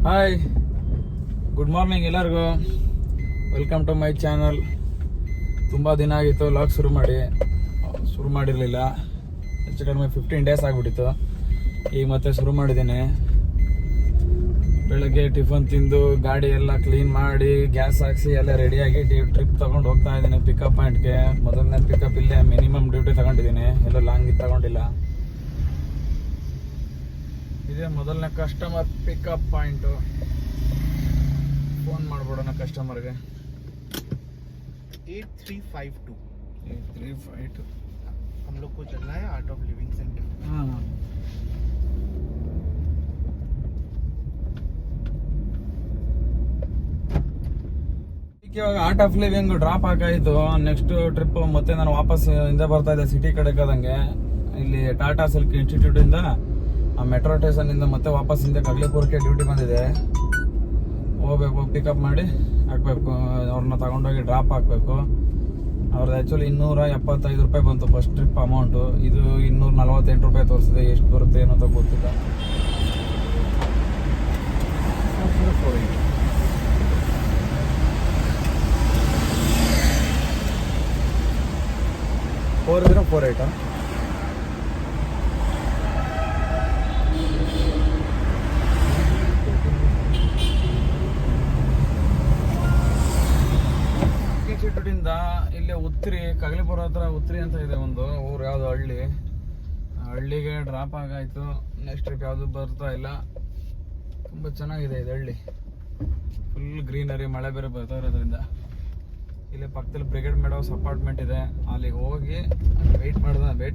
Hi, good morning ಎಲ್ಲರಿಗೂ. Welcome to my channel. ತುಂಬ ದಿನ ಆಗಿತ್ತು ಲಾಗ್ ಶುರು ಮಾಡಿರಲಿಲ್ಲ. ಹೆಚ್ಚು ಕಡಿಮೆ 15 ಡೇಸ್ ಆಗಿಬಿಟ್ಟಿತ್ತು. ಈಗ ಮತ್ತೆ ಶುರು ಮಾಡಿದ್ದೀನಿ. ಬೆಳಗ್ಗೆ ಟಿಫನ್ ತಿಂದು ಗಾಡಿ ಎಲ್ಲ ಕ್ಲೀನ್ ಮಾಡಿ ಗ್ಯಾಸ್ ಹಾಕ್ಸಿ ಎಲ್ಲ ರೆಡಿಯಾಗಿ ಟ್ರಿಪ್ ತಗೊಂಡು ಹೋಗ್ತಾ ಇದ್ದೀನಿ ಪಿಕಪ್ ಪಾಯಿಂಟ್ಗೆ. ಮೊದಲನೇ ಪಿಕಪ್ ಇಲ್ಲೇ ಮಿನಿಮಮ್ ಡ್ಯೂಟಿ ತಗೊಂಡಿದ್ದೀನಿ, ಎಲ್ಲೋ ಲಾಂಗ್ ತಗೊಂಡಿಲ್ಲ. ಇದೇ ಮೊದಲನೇ ಕಸ್ಟಮರ್ ಪಿಕಪ್ ಪಾಯಿಂಟು. ಫೋನ್ ಮಾಡ್ಬಿಡೋಣ ಕಸ್ಟಮರ್ಗೆ. 8352 हम लोग को चलना है आर्ट ऑफ लिविंग सेंटर। हाँ, ಇವಾಗ ಆರ್ಟ್ ಆಫ್ ಲಿವಿಂಗ್ ಡ್ರಾಪ್ ಆಗಾಯಿತು. ನೆಕ್ಸ್ಟ್ ಟ್ರಿಪ್ ಮತ್ತೆ ನಾನು ವಾಪಸ್ ಹಿಂದೆ ಬರ್ತಾ ಇದ್ದೆ ಸಿಟಿ ಕಡೆ ಕದಂಗೆ. ಇಲ್ಲಿ ಟಾಟಾ ಸಿಲ್ಕ್ ಇನ್ಸ್ಟಿಟ್ಯೂಟ್ ಇಂದ ಆ ಮೆಟ್ರೋ ಸ್ಟೇಷನ್ ಇಂದ ಮತ್ತೆ ವಾಪಸ್ ಹಿಂದೆ ಕಗ್ಲಿಪುರಕ್ಕೆ ಡ್ಯೂಟಿ ಬಂದಿದೆ. ಹೋಗ್ಬೇಕು, ಪಿಕಪ್ ಮಾಡಿ ಹಾಕ್ಬೇಕು, ಅವ್ರನ್ನ ತಗೊಂಡೋಗಿ ಡ್ರಾಪ್ ಹಾಕ್ಬೇಕು. ಅವ್ರದ್ದು ಆ್ಯಕ್ಚುಲಿ 275 ರೂಪಾಯಿ ಬಂತು ಫಸ್ಟ್ ಟ್ರಿಪ್ ಅಮೌಂಟು. ಇದು 248 ರೂಪಾಯಿ ತೋರಿಸಿದೆ. ಎಷ್ಟು ಬರುತ್ತೆ ಏನೋ ಅಂತ ಗೊತ್ತಿಲ್ಲ. 4048 ಇನ್ಸ್ಟಿಟ್ಯೂಟಿಂದ ಇಲ್ಲೇ ಉತ್ರಿ, ಕಗ್ಲಿಪುರ ಹತ್ರ ಉತ್ರಿ ಅಂತ ಇದೆ ಒಂದು ಊರು, ಯಾವುದು ಹಳ್ಳಿಗೆ ಡ್ರಾಪ್ ಆಗಾಯಿತು. ನೆಕ್ಸ್ಟ್ ಟ್ರಿಪ್ ಯಾವುದು ಬರ್ತಾ ಇಲ್ಲ. ತುಂಬ ಚೆನ್ನಾಗಿದೆ ಇದು ಹಳ್ಳಿ, ಫುಲ್ ಗ್ರೀನರಿ, ಮಳೆ ಬೇರೆ ಬರ್ತಾ ಇರೋದ್ರಿಂದ. ಇಲ್ಲಿ ಪಕ್ಕದಲ್ಲಿ ಬ್ರಿಗೇಡ್ ಮೇಡೋಸ್ ಅಪಾರ್ಟ್ಮೆಂಟ್ ಇದೆ, ಅಲ್ಲಿಗೆ ಹೋಗಿ ವೆಯ್ಟ್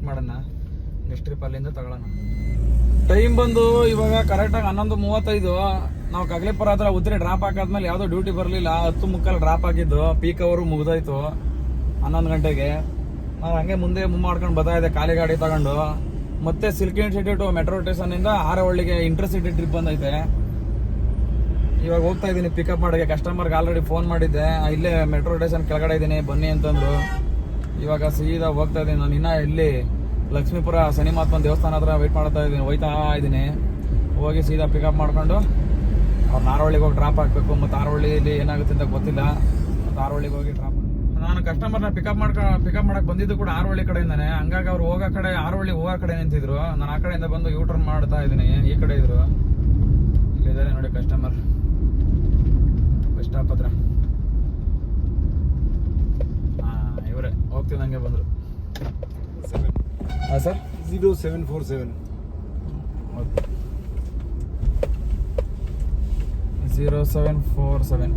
ಮಾಡೋಣ. ನೆಕ್ಸ್ಟ್ ಟ್ರಿಪ್ ಅಲ್ಲಿಂದ ತಗೊಳ್ಳೋಣ. ಟೈಮ್ ಬಂದು ಇವಾಗ ಕರೆಕ್ಟಾಗಿ 11:35. ನಾವು ಕಗ್ಲಿಪುರ ಹತ್ರ ಉತ್ರಿ ಡ್ರಾಪ್ ಹಾಕಾದ್ಮೇಲೆ ಯಾವುದೋ ಡ್ಯೂಟಿ ಬರಲಿಲ್ಲ. 10:30 ಡ್ರಾಪ್ ಹಾಕಿದ್ದು, ಪೀಕ್ ಅವರು ಮುಗಿದೋಯ್ತು 11 ಗಂಟೆಗೆ. ನಾನು ಹಂಗೆ ಮುಂದೆ ಮಾಡ್ಕೊಂಡು ಬರ್ತಾ ಇದ್ದೆ ಖಾಲಿ ಗಾಡಿ ತಗೊಂಡು. ಮತ್ತೆ ಸಿಲ್ಕ್ ಇನ್ಸ್ಟಿಟ್ಯೂಟ್ ಮೆಟ್ರೋ ಸ್ಟೇಷನಿಂದ ಆರವಳ್ಳಿಗೆ ಇಂಟರ್ಸಿಟಿ ಟ್ರಿಪ್ ಬಂದೈತೆ. ಇವಾಗ ಹೋಗ್ತಾ ಇದ್ದೀನಿ ಪಿಕಪ್ ಮಾಡೋಕ್ಕೆ. ಕಸ್ಟಮರ್ಗೆ ಆಲ್ರೆಡಿ ಫೋನ್ ಮಾಡಿದ್ದೆ, ಇಲ್ಲೇ ಮೆಟ್ರೋ ಸ್ಟೇಷನ್ ಕೆಳಗಡೆ ಇದ್ದೀನಿ ಬನ್ನಿ ಅಂತಂದ್ರು. ಇವಾಗ ಸೀದಾ ಹೋಗ್ತಾ ಇದ್ದೀನಿ. ನಾನು ಇನ್ನೂ ಇಲ್ಲಿ ಲಕ್ಷ್ಮೀಪುರ ಶನಿಮಾತ್ಮನ ದೇವಸ್ಥಾನ ಹತ್ರ ಹೋಯ್ತಾ ಇದ್ದೀನಿ. ಹೋಗಿ ಸೀದಾ ಪಿಕಪ್ ಮಾಡ್ಕೊಂಡು ಅವ್ರು ನಾರವಳ್ಳಿಗೆ ಹೋಗಿ ಡ್ರಾಪ್ ಹಾಕಬೇಕು. ಮತ್ತು ಆರವಳ್ಳಿಯಲ್ಲಿ ಏನಾಗುತ್ತೆ ಅಂತ ಗೊತ್ತಿಲ್ಲ. ಮತ್ತು ಆರವಳ್ಳಿಗೆ ಹೋಗಿ ಡ್ರಾಪ್. ನಾನು ಕಸ್ಟಮರ್ನ ಪಿಕಪ್ ಮಾಡಕ್ಕೆ ಬಂದಿದ್ದು ಕೂಡ ಆರವಳ್ಳಿ ಕಡೆಯಿಂದಾನೆ. ಹಂಗಾಗಿ ಅವ್ರು ಆರವಳ್ಳಿ ಹೋಗೋ ಕಡೆ ನಿಂತಿದ್ರು. ನಾನು ಆ ಕಡೆಯಿಂದ ಬಂದು ಯೂ ಟರ್ನ್ ಮಾಡ್ತಾ ಇದ್ದೀನಿ. ಈ ಕಡೆ ಇದ್ರು, ಇಲ್ಲಿದ್ದಾರೆ ನೋಡಿ ಕಸ್ಟಮರ್ ಬಸ್ ಸ್ಟಾಪ್ ಹತ್ರ. ಇವರೇ ಹೋಗ್ತಿದ್ದಂಗೆ ಬಂದರು. ಹಾಂ ಸರ್, 0747 0747.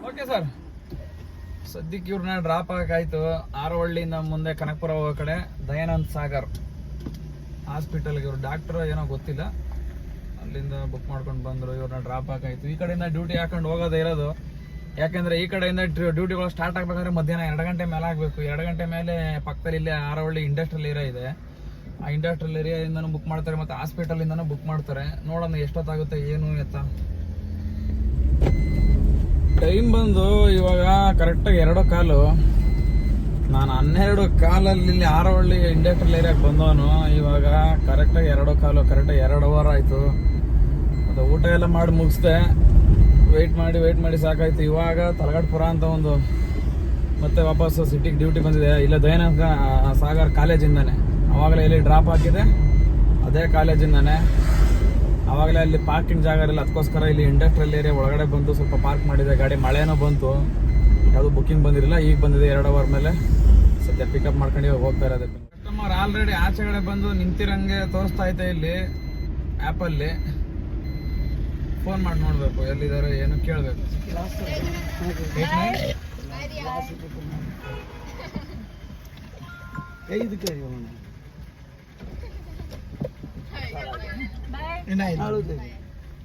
ಓಕೆ ಸರ್, ಸದ್ಯಕ್ಕೆ ಇವ್ರನ್ನ ಡ್ರಾಪ್ ಆಗಾಯ್ತು. ಆರವಳ್ಳಿಯಿಂದ ಮುಂದೆ ಕನಕಪುರ ಹೋಗೋ ಕಡೆ ದಯಾನಂದ್ ಸಾಗರ್ ಹಾಸ್ಪಿಟಲ್ಗೆ ಇವ್ರು ಡಾಕ್ಟರ್ ಏನೋ ಗೊತ್ತಿಲ್ಲ, ಅಲ್ಲಿಂದ ಬುಕ್ ಮಾಡ್ಕೊಂಡು ಬಂದರು. ಇವ್ರನ್ನ ಡ್ರಾಪ್ ಆಗಾಯ್ತು. ಈ ಕಡೆಯಿಂದ ಡ್ಯೂಟಿ ಹಾಕೊಂಡು ಹೋಗೋದೇ ಇರೋದು. ಯಾಕೆಂದರೆ ಈ ಕಡೆಯಿಂದ ಡ್ಯೂಟಿಗಳು ಸ್ಟಾರ್ಟ್ ಆಗಬೇಕಾದ್ರೆ ಮಧ್ಯಾಹ್ನ 2 ಗಂಟೆ ಮೇಲೆ ಆಗಬೇಕು. 2 ಗಂಟೆ ಮೇಲೆ ಪಕ್ಕದಲ್ಲಿ ಇಲ್ಲೇ ಆರವಳ್ಳಿ ಇಂಡಸ್ಟ್ರಿಯಲ್ ಏರಿಯಾ ಇದೆ. ಆ ಇಂಡಸ್ಟ್ರಿಯಲ್ ಏರಿಯಾದಿಂದನೂ ಬುಕ್ ಮಾಡ್ತಾರೆ, ಮತ್ತು ಹಾಸ್ಪಿಟಲಿಂದನೂ ಬುಕ್ ಮಾಡ್ತಾರೆ. ನೋಡೋಣ ಎಷ್ಟೊತ್ತಾಗುತ್ತೆ ಏನು ಎತ್ತ. ಟೈಮ್ ಬಂದು ಇವಾಗ ಕರೆಕ್ಟಾಗಿ 2:15. ನಾನು 12:15 ಇಲ್ಲಿ ಆರವಳ್ಳಿ ಇಂಡಸ್ಟ್ರಿಯಲ್ ಏರಿಯಾಗೆ ಬಂದವನು. ಇವಾಗ ಕರೆಕ್ಟಾಗಿ 2:15, ಕರೆಕ್ಟಾಗಿ 2 ಅವರ್ ಆಯಿತು. ಮತ್ತು ಊಟ ಎಲ್ಲ ಮಾಡಿ ಮುಗಿಸ್ದೆ. ವೆಯ್ಟ್ ಮಾಡಿ ಸಾಕಾಯ್ತು. ಇವಾಗ ತಲಗಡ್ಪುರ ಅಂತ ಒಂದು ಮತ್ತೆ ವಾಪಸ್ ಸಿಟಿಗೆ ಡ್ಯೂಟಿ ಬಂದಿದೆ. ಇಲ್ಲ ದಯಾನಂದ ಸಾಗರ್ ಕಾಲೇಜಿಂದಾನೆ. ಆವಾಗಲೇ ಇಲ್ಲಿ ಡ್ರಾಪ್ ಹಾಕಿದೆ, ಅದೇ ಕಾಲೇಜಿಂದಾನೆ. ಆವಾಗಲೇ ಅಲ್ಲಿ ಪಾರ್ಕಿಂಗ್ ಜಾಗ ಇರಲ್ಲ, ಅದಕ್ಕೋಸ್ಕರ ಇಲ್ಲಿ ಇಂಡಸ್ಟ್ರಿಯಲ್ ಏರಿಯಾ ಒಳಗಡೆ ಬಂದು ಸ್ವಲ್ಪ ಪಾರ್ಕ್ ಮಾಡಿದೆ ಗಾಡಿ. ಮಳೆನೂ ಬಂತು, ಯಾವುದು ಬುಕ್ಕಿಂಗ್ ಬಂದಿರಲಿಲ್ಲ. ಈಗ ಬಂದಿದೆ 2 ಅವರ್ ಮೇಲೆ. ಸದ್ಯ ಪಿಕಪ್ ಮಾಡ್ಕೊಂಡು ಹೋಗ್ತಾ ಇರೋದಕ್ಕೆ. ಕಸ್ಟಮರ್ ಆಲ್ರೆಡಿ ಆಚೆಗಡೆ ಬಂದು ನಿಂತಿರಂಗೆ ತೋರಿಸ್ತಾ ಐತೆ ಇಲ್ಲಿ. ಆ್ಯಪಲ್ಲಿ ಫೋನ್ ಮಾಡಿ ನೋಡಬೇಕು ಎಲ್ಲಿದ್ದಾರೆ ಏನು ಕೇಳಬೇಕು.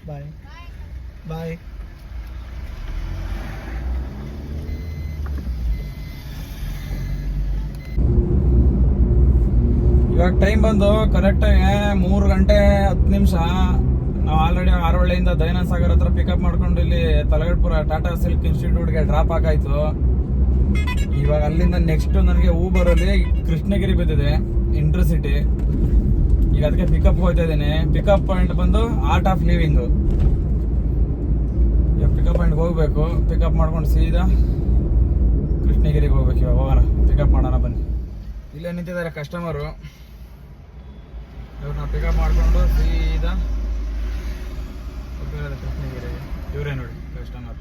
ಬಾಯ್ ಬಾಯ್. ಇವಾಗ ಟೈಮ್ ಬಂದು ಕರೆಕ್ಟಾಗಿ 3 ಗಂಟೆ 10 ನಿಮಿಷ. ನಾವು ಆಲ್ರೆಡಿ ಆರವಳ್ಳಿಯಿಂದ ದಯಾನಂದ ಸಾಗರ್ ಹತ್ರ ಪಿಕಪ್ ಮಾಡ್ಕೊಂಡು ಇಲ್ಲಿ ತಲಗಡ್ಪುರ ಟಾಟಾ ಸಿಲ್ಕ್ ಇನ್ಸ್ಟಿಟ್ಯೂಟ್ಗೆ ಡ್ರಾಪ್ ಆಗಾಯ್ತು. ಇವಾಗ ಅಲ್ಲಿಂದ ನೆಕ್ಸ್ಟ್ ನನಗೆ ಊಬರಲ್ಲಿ ಕೃಷ್ಣಗಿರಿ ಬಿದ್ದಿದೆ, ಇಂಟರ್ಸಿಟಿ. ಈಗ ಅದಕ್ಕೆ ಪಿಕಪ್ ಹೋಗ್ತಾ ಇದ್ದೀನಿ. ಪಿಕಪ್ ಪಾಯಿಂಟ್ ಬಂದು ಆರ್ಟ್ ಆಫ್ ಲಿವಿಂಗ್. ಈಗ ಪಿಕಪ್ ಪಾಯಿಂಟ್ಗೆ ಹೋಗ್ಬೇಕು. ಪಿಕಪ್ ಮಾಡ್ಕೊಂಡು ಸೀದಾ ಕೃಷ್ಣಗಿರಿಗೆ ಹೋಗ್ಬೇಕು. ಇವಾಗ ಹೋಗೋಣ, ಪಿಕಪ್ ಮಾಡೋಣ ಬನ್ನಿ. ಇಲ್ಲೇ ನಿಂತಿದ್ದಾರೆ ಕಸ್ಟಮರು. ಇವ್ರನ್ನ ಪಿಕಪ್ ಮಾಡಿಕೊಂಡು ಸೀದಾ ಕೃಷ್ಣಗಿರಿ. ಇವರೇ ನೋಡಿ ಕಸ್ಟಮರ್.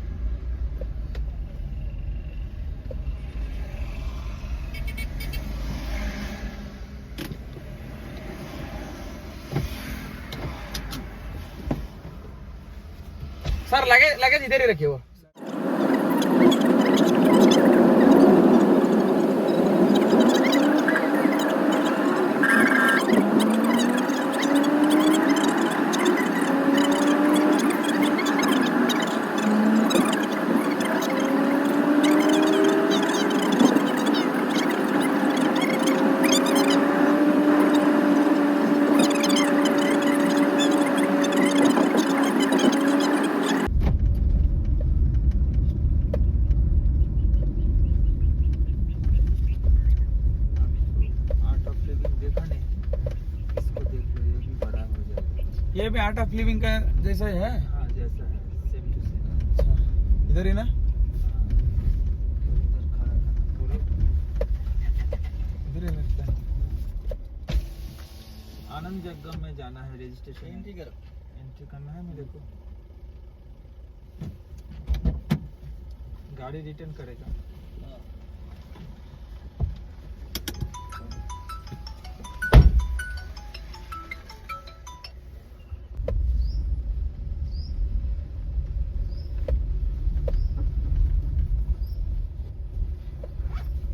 सर लगेज इधर ही रखिए वो. ये भी आर्ट ऑफ लिविंग का जैसा ही है? हाँ जैसा है, सेम टू सेम. अच्छा, इधर ही ना? उधर खाना पूरे इधर ही लगता है. आनंद जगह में जाना है. रजिस्ट्रेशन एंट्री करना है मेरे को. गाड़ी रिटर्न करेगा.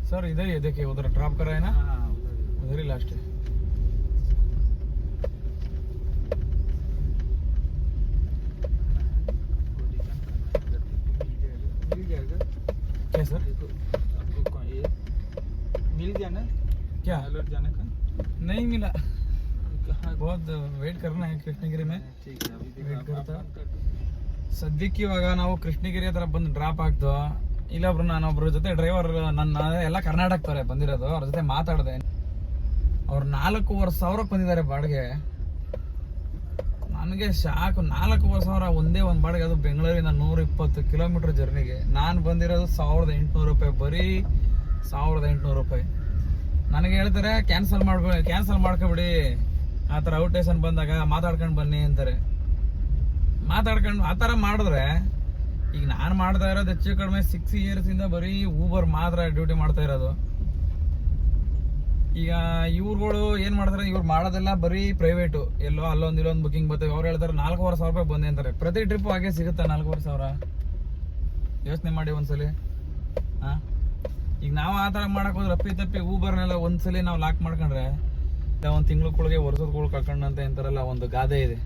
सर इधर ही है, देखिए उधर ड्रॉप कर रहा है ना. हाँ उधर ही लास्ट है. मिल जाएगा. क्या सर? देखो आपको ये मिल गया ना क्या? अलर्ट जाने का. नहीं मिला. कहाँ? बहुत वेट करना है कृष्णगिರಿ में. ठीक है अभी Wait देखो करता. आप कर. ಸದ್ಯಕ್ಕೆ ಇವಾಗ ನಾವು ಕೃಷ್ಣಗಿರಿ ಹತ್ರ ಬಂದು ಡ್ರಾಪ್ ಆಗ್ತು. ಇಲ್ಲೊಬ್ರು ನಾನೊಬ್ರ ಜೊತೆ ಡ್ರೈವರ್, ನನ್ನ ಎಲ್ಲ ಕರ್ನಾಟಕದವರೇ ಬಂದಿರೋದು. ಅವ್ರ ಜೊತೆ ಮಾತಾಡಿದೆ. ಅವ್ರು 4,500 ಬಂದಿದ್ದಾರೆ ಬಾಡಿಗೆ. ನನಗೆ ಶಾಕ್. 4,500 ಒಂದೇ ಒಂದು ಬಾಡಿಗೆ, ಅದು ಬೆಂಗಳೂರಿನ 120 ಕಿಲೋಮೀಟರ್ ಜರ್ನಿಗೆ. ನಾನು ಬಂದಿರೋದು 1,800 ರೂಪಾಯಿ, ಬರೀ 1,800 ರೂಪಾಯಿ. ನನಗೆ ಹೇಳ್ತಾರೆ ಕ್ಯಾನ್ಸಲ್ ಮಾಡ್ಕೊಬಿಡಿ, ಆ ಥರ ಔಟ್ ಸ್ಟೇಷನ್ ಬಂದಾಗ ಮಾತಾಡ್ಕೊಂಡು ಬನ್ನಿ ಅಂತಾರೆ. ಮಾತಾಡ್ಕೊಂಡು ಆ ಥರ ಮಾಡಿದ್ರೆ, ಈಗ ನಾನು ಮಾಡ್ತಾ ಇರೋದು ಹೆಚ್ಚು ಕಡಿಮೆ 6 ಇಯರ್ಸ್ ಇಂದ ಬರೀ ಊಬರ್ ಮಾತ್ರ ಡ್ಯೂಟಿ ಮಾಡ್ತಾ ಇರೋದು. ಈಗ ಇವ್ರುಗಳು ಏನ್ ಮಾಡ್ತಾರೆ, ಇವ್ರು ಮಾಡೋದೆಲ್ಲ ಬರೀ ಪ್ರೈವೇಟು. ಎಲ್ಲೋ ಅಲ್ಲೊಂದು ಇಲ್ಲೊಂದು ಬುಕಿಂಗ್ ಬರ್ತವೆ. ಅವ್ರು ಹೇಳ್ತಾರೆ 4,500 ರೂಪಾಯಿ ಬಂದೆ ಅಂತಾರೆ. ಪ್ರತಿ ಟ್ರಿಪ್ ಹಾಗೆ ಸಿಗುತ್ತಾ 4,500? ಯೋಚನೆ ಮಾಡಿ ಒಂದ್ಸಲಿ. ಈಗ ನಾವು ಆ ಥರ ಮಾಡಕ್ ಹೋದ್ರೆ ತಪ್ಪಿ ಊಬರ್ನೆಲ್ಲ ಒಂದ್ಸಲಿ ನಾವು ಲಾಕ್ ಮಾಡ್ಕೊಂಡ್ರೆ ಒಂದು ತಿಂಗ್ಳುಗಳಿಗೆ ವರ್ಷದಗಳು ಕಳ್ಕೊಂಡಂತ ಅಂತಾರಲ್ಲ, ಒಂದು ಗಾದೆ ಇದೆ,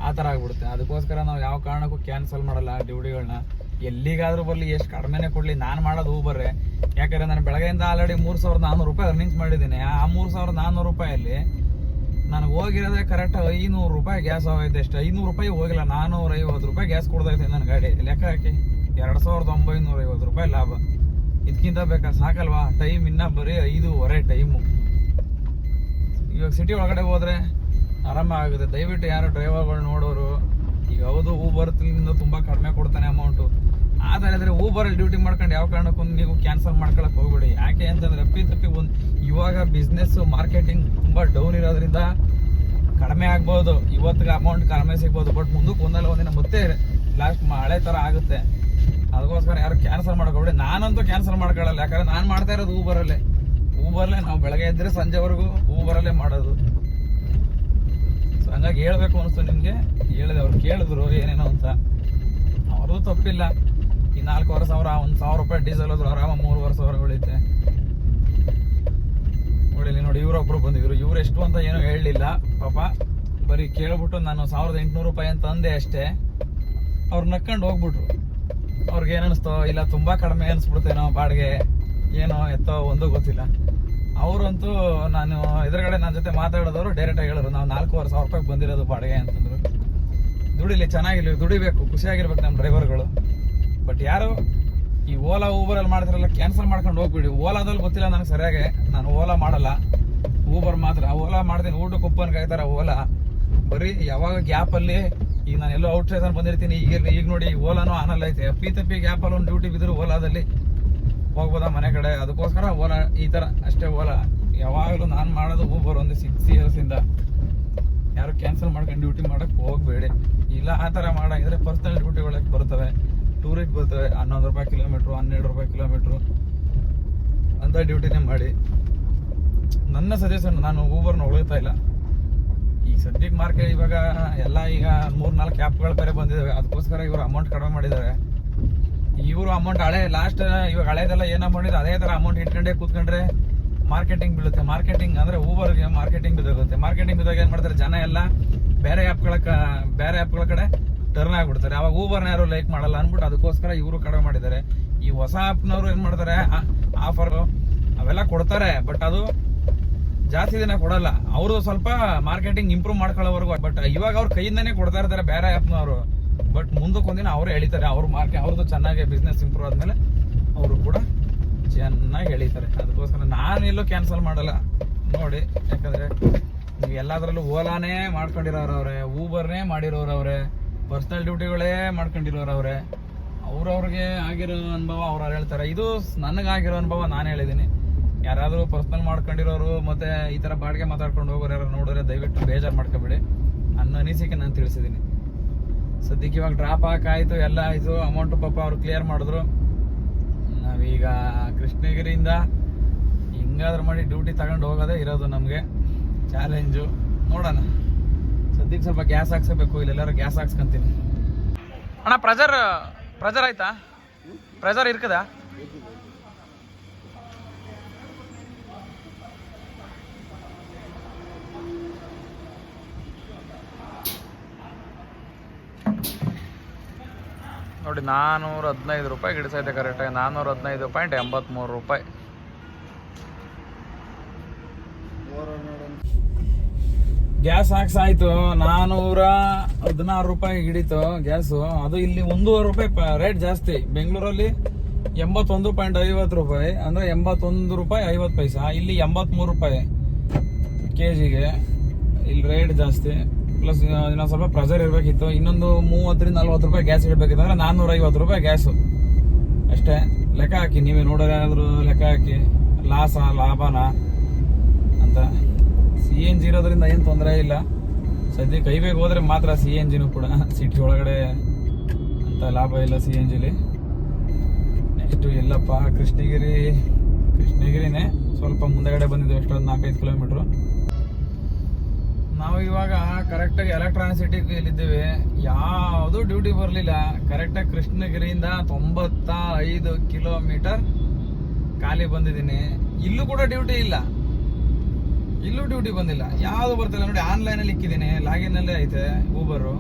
ಆ ಥರ ಆಗ್ಬಿಡುತ್ತೆ. ಅದಕ್ಕೋಸ್ಕರ ನಾವು ಯಾವ ಕಾರಣಕ್ಕೂ ಕ್ಯಾನ್ಸಲ್ ಮಾಡಲ್ಲ ಡ್ಯೂಟಿಗಳನ್ನ. ಎಲ್ಲಿಗಾದ್ರೂ ಬರಲಿ, ಎಷ್ಟು ಕಡಿಮೆನೇ ಕೊಡಲಿ, ನಾನು ಮಾಡೋದು ಊಬರ್ರೆ. ಯಾಕಂದರೆ ನಾನು ಬೆಳಗ್ಗೆಯಿಂದ ಆಲ್ರೆಡಿ 3,400 ರೂಪಾಯಿ ಅರ್ನಿಂಗ್ಸ್ ಮಾಡಿದ್ದೀನಿ. ಆ 3,400 ರೂಪಾಯಲ್ಲಿ ನಾನು ಹೋಗಿರೋದೇ ಕರೆಕ್ಟ್ 500 ರೂಪಾಯಿ ಗ್ಯಾಸ್ ಹೋಗೈತೆ. ಎಷ್ಟು 500 ರೂಪಾಯಿ ಹೋಗಿಲ್ಲ, 450 ರೂಪಾಯಿ ಗ್ಯಾಸ್ ಕೊಡ್ತೈತೆ ನನ್ನ ಗಾಡಿ. ಲೆಕ್ಕ ಹಾಕಿ 2,950 ರೂಪಾಯಿ ಲಾಭ. ಇದಕ್ಕಿಂತ ಬೇಕಾ? ಸಾಕಲ್ವಾ? ಟೈಮ್ ಇನ್ನೂ ಬರೀ 5:15 ಟೈಮು. ಇವಾಗ ಸಿಟಿ ಒಳಗಡೆ ಹೋದ್ರೆ ಆರಾಮಾಗುತ್ತೆ. ದಯವಿಟ್ಟು ಯಾರು ಡ್ರೈವರ್ಗಳು ನೋಡೋರು, ಈಗ ಹೌದು ಊಬರ್ನಿಂದ ತುಂಬ ಕಡಿಮೆ ಕೊಡ್ತಾನೆ ಅಮೌಂಟು, ಆ ಥರ ಇದ್ರೆ ಊಬರಲ್ಲಿ ಡ್ಯೂಟಿ ಮಾಡ್ಕೊಂಡು ಯಾವ ಕಾರಣಕ್ಕೂ ನೀವು ಕ್ಯಾನ್ಸಲ್ ಮಾಡ್ಕೊಳಕ್ಕೆ ಹೋಗ್ಬೇಡಿ. ಯಾಕೆ ಅಂತಂದ್ರೆ ತಪ್ಪಿ ಇವಾಗ ಬಿಸ್ನೆಸ್ ಮಾರ್ಕೆಟಿಂಗ್ ತುಂಬ ಡೌನ್ ಇರೋದ್ರಿಂದ ಕಡಿಮೆ ಆಗ್ಬೋದು, ಇವತ್ತಿಗೆ ಅಮೌಂಟ್ ಕಡಿಮೆ ಸಿಗ್ಬೋದು. ಬಟ್ ಮುಂದಕ್ಕೆ ಒಂದಲ್ಲ ಒಂದಿನ ಮತ್ತೆ ಲಾಸ್ಟ್ ಹಳೆ ಥರ ಆಗುತ್ತೆ. ಅದಕ್ಕೋಸ್ಕರ ಯಾರು ಕ್ಯಾನ್ಸಲ್ ಮಾಡ್ಕೊಬೇಡಿ. ನಾನಂತೂ ಕ್ಯಾನ್ಸಲ್ ಮಾಡ್ಕೊಳ್ಳಲ್ಲ, ಯಾಕಂದ್ರೆ ನಾನು ಮಾಡ್ತಾ ಇರೋದು ಊಬರಲ್ಲೇ. ನಾವು ಬೆಳಗ್ಗೆ ಎದ್ದರೆ ಸಂಜೆವರೆಗೂ ಊಬರಲ್ಲೇ ಮಾಡೋದು. ಸೊ ಹಂಗಾಗಿ ಹೇಳ್ಬೇಕು ಅನಿಸ್ತು ನಿಮಗೆ. ಹೇಳಿದೆ, ಅವ್ರು ಕೇಳಿದ್ರು ಏನೇನೋ ಅಂತ. ಅವ್ರದ್ದು ತಪ್ಪಿಲ್ಲ. ಈ 4,000 1,000 ರೂಪಾಯಿ ಡೀಸೆಲ್ ಹೋದ್ರು ಆರಾಮ 3 ವರ್ಷ ಉಳಿತೆ. ಉಳಿಲಿ ನೋಡಿ, ಇವರೊಬ್ರು ಬಂದಿದ್ರು. ಇವ್ರು ಎಷ್ಟು ಅಂತ ಏನೂ ಹೇಳಲಿಲ್ಲ ಪಾಪ. ಬರೀ ಕೇಳ್ಬಿಟ್ಟು ನಾನು 1,800 ರೂಪಾಯಿ ಅಂತ ಅಂದೆ ಅಷ್ಟೇ. ಅವ್ರು ನಕ್ಕೊಂಡು ಹೋಗ್ಬಿಟ್ರು. ಅವ್ರಿಗೆ ಏನನ್ನಿಸ್ತೋ, ಇಲ್ಲ ತುಂಬಾ ಕಡಿಮೆ ಅನ್ಸ್ಬಿಡ್ತೇನೋ ಬಾಡಿಗೆ, ಏನೋ ಎತ್ತೋ ಒಂದು ಗೊತ್ತಿಲ್ಲ. ಅವರಂತೂ ನಾನು ಎದುರುಗಡೆ ನನ್ನ ಜೊತೆ ಮಾತಾಡಿದವರು ಡೈರೆಕ್ಟಾಗಿ ಹೇಳಿದ್ರು, ನಾವು 4,500 ರೂಪಾಯಿಗೆ ಬಂದಿರೋದು ಬಾಡಿಗೆ ಅಂತಂದ್ರು. ದುಡಿಲಿ, ಚೆನ್ನಾಗಿಲ್ಲ, ದುಡಿಬೇಕು, ಖುಷಿಯಾಗಿರ್ಬೇಕು ನಮ್ಮ ಡ್ರೈವರ್ಗಳು. ಬಟ್ ಯಾರು ಈ ಓಲಾ ಊಬರಲ್ಲಿ ಮಾಡ್ತಾರಲ್ಲ, ಕ್ಯಾನ್ಸಲ್ ಮಾಡ್ಕೊಂಡು ಹೋಗ್ಬಿಡಿ. ಓಲಾದಲ್ಲಿ ಗೊತ್ತಿಲ್ಲ ನನಗೆ ಸರಿಯಾಗಿ, ನಾನು ಓಲಾ ಮಾಡಲ್ಲ, ಊಬರ್ ಮಾತ್ರ. ಓಲಾ ಮಾಡ್ತೀನಿ, ಊಟಕ್ಕೆ ಉಪ್ಪನ್ ಕಾಯ್ತಾರ ಓಲಾ. ಬರೀ ಯಾವಾಗ ಗ್ಯಾಪಲ್ಲಿ, ಈಗ ನಾನು ಎಲ್ಲೋ ಔಟ್ ಸೈಡ್ ಬಂದಿರ್ತೀನಿ, ಈಗ ನೋಡಿ ಓಲಾನು ಆನಲ್ಲ ಐತೆ. ತಪ್ಪಿ ಗ್ಯಾಪಲ್ಲಿ ಒಂದು ಡ್ಯೂಟಿ ಬಿದ್ದರು ಓಲಾದಲ್ಲಿ ಹೋಗ್ಬೋದಾ ಮನೆ ಕಡೆ. ಅದಕ್ಕೋಸ್ಕರ ಓಲಾ ಈ ಥರ ಅಷ್ಟೇ. ಓಲಾ ಯಾವಾಗಲೂ ನಾನು ಮಾಡೋದು ಊಬರ್ ಒಂದು 6 ಇಯರ್ಸಿಂದ. ಯಾರು ಕ್ಯಾನ್ಸಲ್ ಮಾಡ್ಕೊಂಡು ಡ್ಯೂಟಿ ಮಾಡೋಕ್ಕೆ ಹೋಗಬೇಡಿ. ಇಲ್ಲ ಆ ಥರ ಮಾಡಂಗಿದ್ರೆ ಪರ್ಸನಲ್ ಡ್ಯೂಟಿಗಳಕ್ಕೆ ಬರ್ತವೆ, ಟೂರಿಗೆ ಬರ್ತವೆ. 11 ರೂಪಾಯಿ ಕಿಲೋಮೀಟ್ರು, 12 ರೂಪಾಯಿ ಕಿಲೋಮೀಟ್ರು ಅಂತ ಡ್ಯೂಟಿನೇ ಮಾಡಿ. ನನ್ನ ಸಜೆಷನ್, ನಾನು ಊಬರ್ನ ಹೊಗಳ್ತಾ ಇಲ್ಲ. ಈಗ ಸದ್ಯಕ್ಕೆ ಮಾರ್ಕೆಟ್ ಇವಾಗ ಎಲ್ಲ ಈಗ 3-4 ಆ್ಯಪ್ಗಳು ಬೇರೆ ಬಂದಿದ್ದಾವೆ. ಅದಕ್ಕೋಸ್ಕರ ಇವರು ಅಮೌಂಟ್ ಕಡಿಮೆ ಮಾಡಿದ್ದಾರೆ. ಇವರು ಅಮೌಂಟ್ ಲಾಸ್ಟ್ ಇವಾಗ ಹಳೇದೆಲ್ಲ ಏನೋ ಮಾಡಿದ್ರೆ ಅದೇ ಥರ ಅಮೌಂಟ್ ಇಟ್ಕೊಂಡೇ ಕೂತ್ಕೊಂಡ್ರೆ ಮಾರ್ಕೆಟಿಂಗ್ ಬೀಳುತ್ತೆ. ಮಾರ್ಕೆಟಿಂಗ್ ಅಂದರೆ ಊಬರ್ಗೆ ಮಾರ್ಕೆಟಿಂಗ್ ಬಿದ್ದೋಗುತ್ತೆ. ಮಾರ್ಕೆಟಿಂಗ್ ಬಿದ್ದಾಗ ಏನು ಮಾಡ್ತಾರೆ, ಜನ ಎಲ್ಲ ಬೇರೆ ಆ್ಯಪ್ಗಳ ಕಡೆ ಟರ್ನ್ ಆಗಿಬಿಡ್ತಾರೆ. ಅವಾಗ ಊಬರ್ನ ಯಾರು ಲೈಕ್ ಮಾಡಲ್ಲ ಅಂದ್ಬಿಟ್ಟು ಅದಕ್ಕೋಸ್ಕರ ಇವರು ಕಡಿಮೆ ಮಾಡಿದ್ದಾರೆ. ಈ ಹೊಸ ಆ್ಯಪ್ನವರು ಏನು ಮಾಡ್ತಾರೆ, ಆಫರು ಅವೆಲ್ಲ ಕೊಡ್ತಾರೆ, ಬಟ್ ಅದು ಜಾಸ್ತಿ ದಿನ ಕೊಡಲ್ಲ. ಅವರು ಸ್ವಲ್ಪ ಮಾರ್ಕೆಟಿಂಗ್ ಇಂಪ್ರೂವ್ ಮಾಡ್ಕೊಳ್ಳೋವರೆಗೂ. ಬಟ್ ಇವಾಗ ಅವ್ರ ಕೈಯಿಂದನೇ ಕೊಡ್ತಾ ಇರ್ತಾರೆ ಬೇರೆ ಆ್ಯಪ್ನವರು. ಬಟ್ ಮುಂದಕ್ಕೆ ಒಂದಿನ ಅವರೇ ಎಳಿತಾರೆ. ಅವ್ರದ್ದು ಚೆನ್ನಾಗಿ ಬಿಸ್ನೆಸ್ ಇಂಪ್ರೂವ್ ಆದಮೇಲೆ ಅವರು ಕೂಡ ಚೆನ್ನಾಗಿ ಎಳಿತಾರೆ. ಅದಕ್ಕೋಸ್ಕರ ನಾನು ಎಲ್ಲೂ ಕ್ಯಾನ್ಸಲ್ ಮಾಡಲ್ಲ ನೋಡಿ. ಯಾಕಂದರೆ ನೀವು ಎಲ್ಲದರಲ್ಲೂ ಓಲಾನೇ ಮಾಡ್ಕೊಂಡಿರೋರವ್ರೆ, ಊಬರ್ನೇ ಮಾಡಿರೋರವ್ರೆ, ಪರ್ಸ್ನಲ್ ಡ್ಯೂಟಿಗಳೇ ಮಾಡ್ಕೊಂಡಿರೋರವ್ರೆ. ಅವ್ರವ್ರಿಗೆ ಆಗಿರೋ ಅನುಭವ ಅವ್ರು ಹೇಳ್ತಾರೆ. ಇದು ನನಗಾಗಿರೋ ಅನುಭವ ನಾನು ಹೇಳಿದ್ದೀನಿ. ಯಾರಾದರೂ ಪರ್ಸ್ನಲ್ ಮಾಡ್ಕೊಂಡಿರೋರು ಮತ್ತು ಈ ಥರ ಬಾಡಿಗೆ ಮಾತಾಡ್ಕೊಂಡು ಹೋಗೋರು ಯಾರು ನೋಡಿದ್ರೆ ದಯವಿಟ್ಟು ಬೇಜಾರು ಮಾಡ್ಕೊಬೇಡಿ. ನನ್ನ ಅನಿಸಿಕೆ ನಾನು ತಿಳಿಸಿದ್ದೀನಿ. ಸದ್ಯಕ್ಕೆ ಇವಾಗ ಡ್ರಾಪ್ ಹಾಕಾಯಿತು, ಎಲ್ಲ ಆಯಿತು, ಅಮೌಂಟು ಪಾಪ ಅವ್ರು ಕ್ಲಿಯರ್ ಮಾಡಿದ್ರು. ನಾವೀಗ ಕೃಷ್ಣಗಿರಿಯಿಂದ ಹಿಂಗಾದ್ರೂ ಮಾಡಿ ಡ್ಯೂಟಿ ತಗೊಂಡು ಹೋಗೋದೇ ಇರೋದು ನಮಗೆ ಚಾಲೆಂಜು. ನೋಡೋಣ, ಸದ್ಯಕ್ಕೆ ಸ್ವಲ್ಪ ಗ್ಯಾಸ್ ಹಾಕ್ಸಬೇಕು. ಇಲ್ಲೆಲ್ಲರೂ ಗ್ಯಾಸ್ ಹಾಕ್ಸ್ಕೊಂತೀನಿ. ಅಣ್ಣ ಪ್ರೆಜರ್ ಆಯ್ತಾ? ಪ್ರೆಜರ್ ಇರ್ಕದಾ? ನೋಡಿ 415 ರೂಪಾಯಿ ಗಿಡಿಸೈತೆ ಕರೆಕ್ಟಾಗಿ. 415.83 ರೂಪಾಯಿ. ಗ್ಯಾಸ್ ಹಾಕ್ಸಾಯ್ತು. 416 ರೂಪಾಯಿ ಹಿಡಿತು ಗ್ಯಾಸು. ಅದು ಇಲ್ಲಿ 1.5 ರೂಪಾಯಿ ರೇಟ್ ಜಾಸ್ತಿ. ಬೆಂಗಳೂರಲ್ಲಿ 81.50 ರೂಪಾಯಿ, ಅಂದರೆ 81 ರೂಪಾಯಿ 50 ಪೈಸಾ. ಇಲ್ಲಿ 83 ರೂಪಾಯಿ ಕೆಜಿಗೆ. ಇಲ್ಲಿ ರೇಟ್ ಜಾಸ್ತಿ. ಪ್ಲಸ್ ಇನ್ನೊಂದು ಸ್ವಲ್ಪ ಪ್ರೆಷರ್ ಇರಬೇಕಿತ್ತು. ಇನ್ನೊಂದು 30-40 ರೂಪಾಯಿ ಗ್ಯಾಸ್ ಇಡಬೇಕಿತ್ತು. ಅಂದರೆ 450 ರೂಪಾಯಿ ಗ್ಯಾಸು ಅಷ್ಟೇ. ಲೆಕ್ಕ ಹಾಕಿ, ನೀವೇ ನೋಡೋದಾದ್ರೂ ಲೆಕ್ಕ ಹಾಕಿ, ಲಾಭನ ಅಂತ. CNG ಇರೋದ್ರಿಂದ ಏನು ತೊಂದರೆ ಇಲ್ಲ. ಸದ್ಯಕ್ಕೆ ಹೈವೇಗೆ ಹೋದರೆ ಮಾತ್ರ CNGನೂ ಕೂಡ, ಸಿಟಿ ಒಳಗಡೆ ಅಂತ ಲಾಭ ಇಲ್ಲ CNGಲಿ. ನೆಕ್ಸ್ಟು ಎಲ್ಲಪ್ಪ, ಕೃಷ್ಣಗಿರಿನೇ ಸ್ವಲ್ಪ ಮುಂದೆಗಡೆ ಬಂದಿದ್ದು. ಎಷ್ಟೊಂದು 4-5 ಕಿಲೋಮೀಟ್ರು. ನಾವು ಇವಾಗ ಕರೆಕ್ಟಾಗಿ ಎಲೆಕ್ಟ್ರಾನಿಕ್ ಸಿಟಿಲಿದ್ದೀವಿ. ಯಾವುದೂ ಡ್ಯೂಟಿ ಬರಲಿಲ್ಲ. ಕರೆಕ್ಟಾಗಿ ಕೃಷ್ಣಗಿರಿಯಿಂದ 95 ಕಿಲೋಮೀಟರ್ ಖಾಲಿ ಬಂದಿದ್ದೀನಿ. ಇಲ್ಲೂ ಕೂಡ ಡ್ಯೂಟಿ ಇಲ್ಲ, ಇಲ್ಲೂ ಡ್ಯೂಟಿ ಬಂದಿಲ್ಲ. ಯಾವುದು ಬರ್ತಿಲ್ಲ ನೋಡಿ. ಆನ್ಲೈನಲ್ಲಿ ಇಕ್ಕಿದ್ದೀನಿ, ಲಾಗಿನ್ನಲ್ಲೇ ಐತೆ ಊಬರು.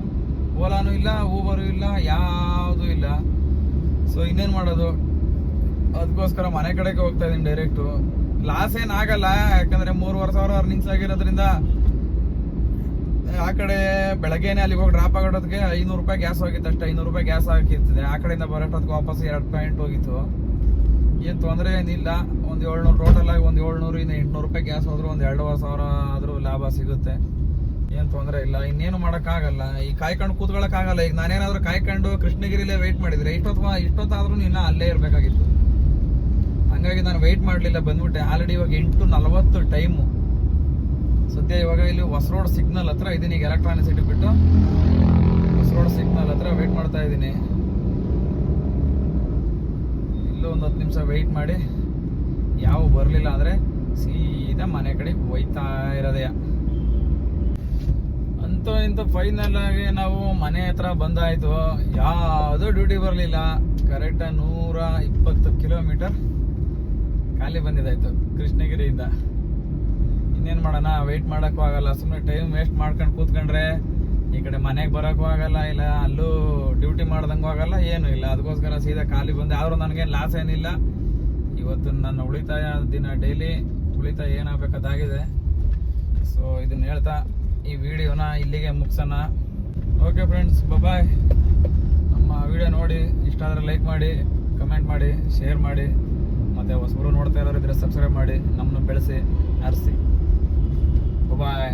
ಓಲಾನು ಇಲ್ಲ, ಊಬರು ಇಲ್ಲ, ಯಾವುದೂ ಇಲ್ಲ. ಸೊ ಇನ್ನೇನು ಮಾಡೋದು? ಅದಕ್ಕೋಸ್ಕರ ಮನೆ ಕಡೆಗೆ ಹೋಗ್ತಾ ಇದ್ದೀನಿ ಡೈರೆಕ್ಟು. ಲಾಸ್ ಏನಾಗಲ್ಲ, ಯಾಕಂದರೆ 3,500 ಅರ್ನಿಂಗ್ಸ್ ಆಗಿರೋದ್ರಿಂದ ಆ ಕಡೆ ಬೆಳಗ್ಗೆನೆ ಅಲ್ಲಿಗೆ ಹೋಗಿ ಡ್ರಾಪ್ ಆಗೋದಕ್ಕೆ 500 ರೂಪಾಯಿ ಗ್ಯಾಸ್ ಹೋಗಿತ್ತು ಅಷ್ಟೇ. 500 ರೂಪಾಯಿ ಗ್ಯಾಸ್ ಹಾಕಿರ್ತದೆ. ಆ ಕಡೆಯಿಂದ ಬರೋಷ್ಟೊತ್ತಿಗೆ ವಾಪಸ್ 2 ಪಾಯಿಂಟ್ ಹೋಗಿತ್ತು. ಏನು ತೊಂದರೆ ಏನಿಲ್ಲ. ಒಂದು 700 ಟೋಟಲ್ ಆಗಿ, ಒಂದು 700 ಇಂದ 800 ರೂಪಾಯಿ ಗ್ಯಾಸ್ ಹೋದ್ರು ಒಂದು 2,500 ಆದರೂ ಲಾಭ ಸಿಗುತ್ತೆ. ಏನು ತೊಂದರೆ ಇಲ್ಲ. ಇನ್ನೇನು ಮಾಡೋಕ್ಕಾಗಲ್ಲ. ಈ ಕಾಯ್ಕೊಂಡು ಕೂತ್ಕೊಳ್ಳೋಕ್ಕಾಗಲ್ಲ. ಈಗ ನಾನೇನಾದರೂ ಕಾಯ್ಕೊಂಡು ಕೃಷ್ಣಗಿರಿಲೇ ವೆಯ್ಟ್ ಮಾಡಿದರೆ ಇಷ್ಟೊತ್ತಾದ್ರೂ ಇನ್ನೂ ಅಲ್ಲೇ ಇರಬೇಕಾಗಿತ್ತು. ಹಂಗಾಗಿ ನಾನು ವೆಯ್ಟ್ ಮಾಡಲಿಲ್ಲ, ಬಂದ್ಬಿಟ್ಟೆ. ಆಲ್ರೆಡಿ ಇವಾಗ 8:40 ಟೈಮು. ಸದ್ಯ ಇವಾಗ ಇಲ್ಲಿ ಹೊಸ ರೋಡ್ ಸಿಗ್ನಲ್ ಹತ್ರ ಇದ್ದೀನಿ. ಈಗ ಎಲೆಕ್ಟ್ರಾನಿಕ್ ಸಿಟಿ ಬಿಟ್ಟು ಹೊಸ ರೋಡ್ ಸಿಗ್ನಲ್ ಹತ್ರ ವೆಯ್ಟ್ ಮಾಡ್ತಾ ಇದ್ದೀನಿ. ಇಲ್ಲೂ ಒಂದು 10 ನಿಮಿಷ ವೆಯ್ಟ್ ಮಾಡಿ, ಯಾವ ಬರಲಿಲ್ಲ ಅಂದರೆ ಸೀದಾ ಮನೆ ಕಡೆಗೆ ಹೋಯ್ತಾ ಇರೋದೇ. ಅಂತೂ ಅಂತೂ ಇಂತೂ ಫೈನಲ್ ಆಗಿ ನಾವು ಮನೆ ಹತ್ರ ಬಂದಾಯ್ತು. ಯಾವುದೋ ಡ್ಯೂಟಿ ಬರಲಿಲ್ಲ. ಕರೆಕ್ಟ್ 120 ಕಿಲೋಮೀಟರ್ ಖಾಲಿ ಬಂದಿದ್ದಾಯ್ತು ಕೃಷ್ಣಗಿರಿಯಿಂದ. ಇನ್ನೇನು ಮಾಡೋಣ, ವೆಯ್ಟ್ ಮಾಡೋಕ್ಕೂ ಆಗಲ್ಲ. ಸುಮ್ಮನೆ ಟೈಮ್ ವೇಸ್ಟ್ ಮಾಡ್ಕೊಂಡು ಕೂತ್ಕೊಂಡ್ರೆ ಈ ಕಡೆ ಮನೆಗೆ ಬರೋಕ್ಕೂ ಆಗಲ್ಲ, ಇಲ್ಲ ಅಲ್ಲೂ ಡ್ಯೂಟಿ ಮಾಡ್ದಂಗೂ ಆಗಲ್ಲ, ಏನೂ ಇಲ್ಲ. ಅದಕ್ಕೋಸ್ಕರ ಸೀದಾ ಖಾಲಿ ಬಂದೆ. ಆದರೂ ನನಗೇನು ಲಾಸ್ ಏನಿಲ್ಲ. ಇವತ್ತು ನನ್ನ ಉಳಿತಾಯ ದಿನ, ಡೈಲಿ ಉಳಿತಾಯ ಏನಾಗಬೇಕಾದಾಗಿದೆ. ಸೊ ಇದನ್ನ ಹೇಳ್ತಾ ಈ ವಿಡಿಯೋನ ಇಲ್ಲಿಗೆ ಮುಗಿಸೋಣ. ಓಕೆ ಫ್ರೆಂಡ್ಸ್, ಬಾಯ್. ನಮ್ಮ ವಿಡಿಯೋ ನೋಡಿ ಇಷ್ಟ ಆದರೆ ಲೈಕ್ ಮಾಡಿ, ಕಮೆಂಟ್ ಮಾಡಿ, ಶೇರ್ ಮಾಡಿ. ಮತ್ತು ಹೊಸಬರು ನೋಡ್ತಾ ಇರೋರಿದ್ರೆ ಸಬ್ಸ್ಕ್ರೈಬ್ ಮಾಡಿ, ನಮ್ಮನ್ನು ಬೆಳೆಸಿ ಹರಿಸಿ. ಬಾಯ್.